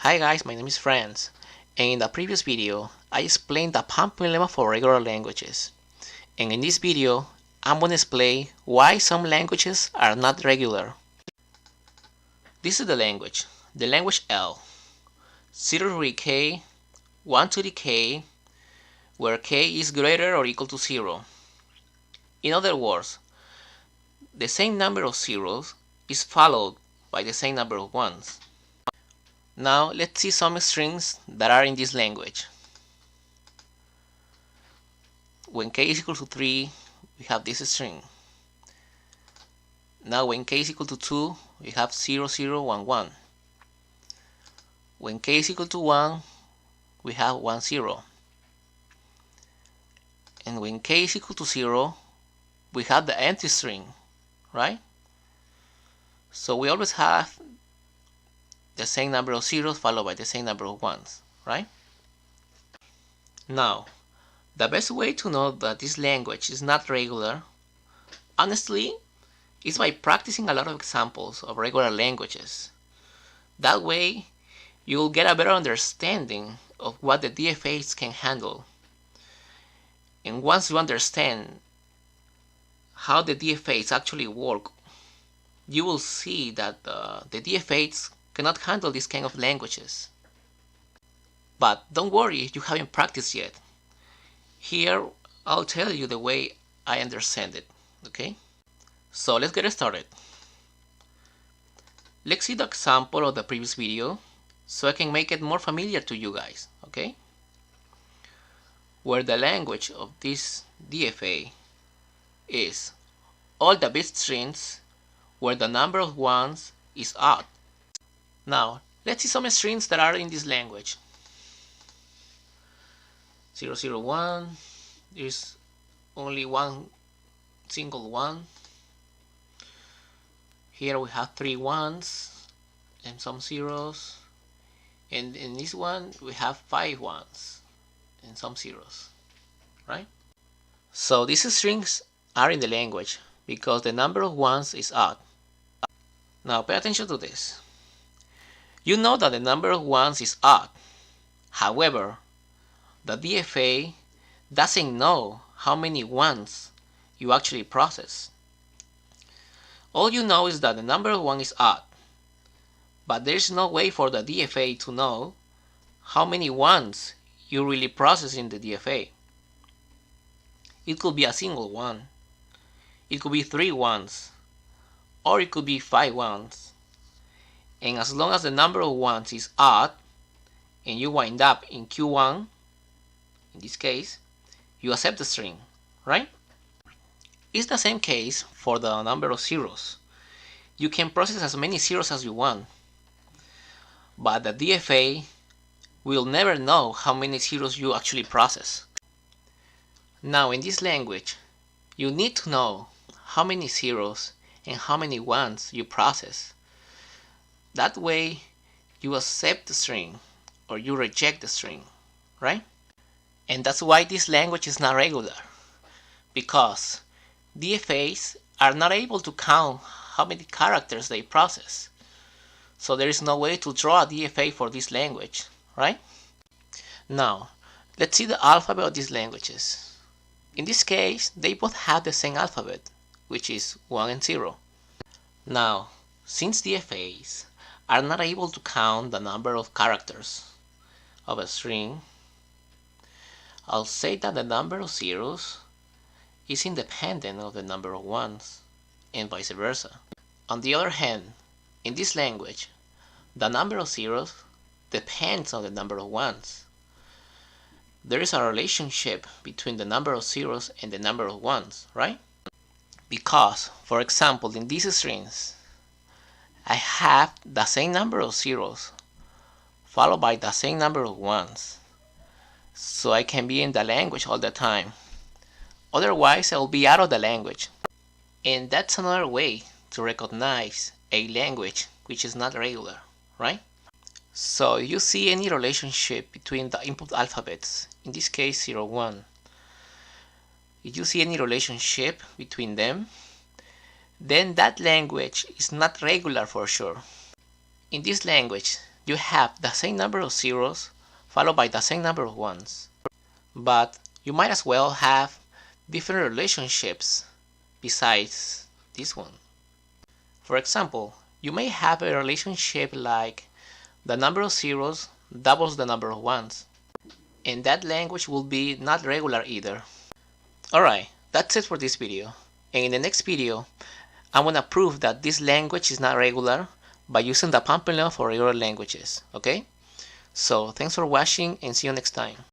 Hi guys, my name is Franz, and in the previous video I explained the pumping lemma for regular languages. And in this video I'm going to explain why some languages are not regular. This is the language L. 0 to the k, 1 to the k, where k is greater or equal to 0. In other words, the same number of zeros is followed by the same number of ones. Now let's see some strings that are in this language. When k is equal to 3, we have this string. Now when k is equal to 2, we have 0, 0, 1, 1. When k is equal to 1, we have 1, 0. And when k is equal to 0, we have the empty string, right? So we always have the same number of zeros followed by the same number of ones, right? Now, the best way to know that this language is not regular, honestly, is by practicing a lot of examples of regular languages. That way, you will get a better understanding of what the DFAs can handle. And once you understand how the DFAs actually work, you will see that the DFAs cannot handle this kind of languages. But don't worry if you haven't practiced yet. Here I'll tell you the way I understand it, okay? So let's get started. Let's see the example of the previous video so I can make it more familiar to you guys, okay? Where the language of this DFA is all the bit strings where the number of ones is odd. Now, let's see some strings that are in this language. 001, there's only one single one. Here we have 3 ones and some zeros. And in this one, we have 5 ones and some zeros, right? So these strings are in the language because the number of ones is odd. Now pay attention to this. You know that the number of ones is odd. However, the DFA doesn't know how many ones you actually process. All you know is that the number of one is odd, but there's no way for the DFA to know how many ones you really process in the DFA. It could be a single one, it could be 3 ones, or it could be 5 ones. And as long as the number of ones is odd, and you wind up in Q1, in this case, you accept the string, right? It's the same case for the number of zeros. You can process as many zeros as you want, but the DFA will never know how many zeros you actually process. Now in this language, you need to know how many zeros and how many ones you process. That way, you accept the string or you reject the string, right? And that's why this language is not regular, because DFAs are not able to count how many characters they process. So there is no way to draw a DFA for this language, right? Now, let's see the alphabet of these languages. In this case, they both have the same alphabet, which is 1 and 0. Now, since DFAs are not able to count the number of characters of a string, I'll say that the number of zeros is independent of the number of ones, and vice versa. On the other hand, in this language, the number of zeros depends on the number of ones. There is a relationship between the number of zeros and the number of ones, right? Because, for example, in these strings, I have the same number of zeros followed by the same number of ones. So I can be in the language all the time. Otherwise, I will be out of the language. And that's another way to recognize a language which is not regular, right? So if you see any relationship between the input alphabets, in this case 0, 1, if you see any relationship between them, then that language is not regular for sure. In this language, you have the same number of zeros followed by the same number of ones. But you might as well have different relationships besides this one. For example, you may have a relationship like the number of zeros doubles the number of ones, and that language will be not regular either. Alright, that's it for this video, and in the next video I'm gonna prove that this language is not regular by using the pamphlet for regular languages, okay? So thanks for watching and see you next time.